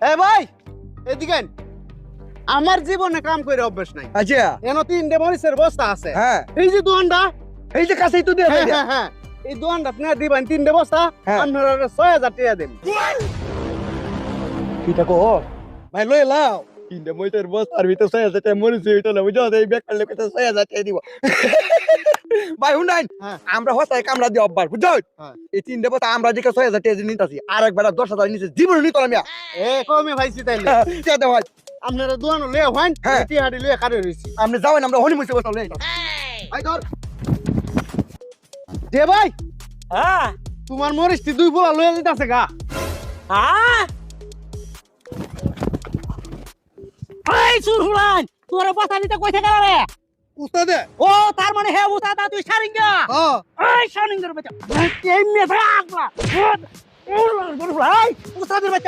এ ভাই এদিকে আইন। আমার জীবনে কাম করে অভ্যাস নাই। আচ্ছা এন 3টে মরিচের বস্তা আছে। হ্যাঁ এই যে দোকানটা, এই যে কাছেই তো দিয়ে হ্যাঁ হ্যাঁ হ্যাঁ, এই দোকানটা আপনি দিবেন 3টে বস্তা, হ্যাঁ। আপনারা 6000 টাকা দেন। কিটা কো ভাই লই লাও 3টে মইতের বস্তার ভিতর 6000 টাকা মরিছে এটা না বুঝছো এই বেকার লোক তো 6000 টাকা দিব ভাই হুনাইন হ্যাঁ। আমরা হসাই কামলা দি অব্বার বুঝছো হ্যাঁ। এই 3টে বস্তা আমরা যে 6000 টাকা নিতাছি আর একবার 10000 নিচে জীবন নিত আমি এ কমে ভাইছি তাইলে। তে ভাই আপনারা দোকান লয়ে হইন, হ্যাঁ। টিহাড়ি লয়ে কারে রইছি। আপনি যাবেন আমরা হনি মুছে বসা লই ভাই ধর দে ভাই, হ্যাঁ তোমার মরিচটি 2 পোলা লয়ে যাইতাছে গা। হ্যাঁ এই সুরহুলান তোরে বসা দিতে কইতে গেল রে উস্তাদে ও তার মানে হে উস্তাদ তুই সারিঙ্গা হ্যাঁ এই সারিঙ্গার বাচ্চা কেমনে থাকবা এই উস্তাদের বাচ্চা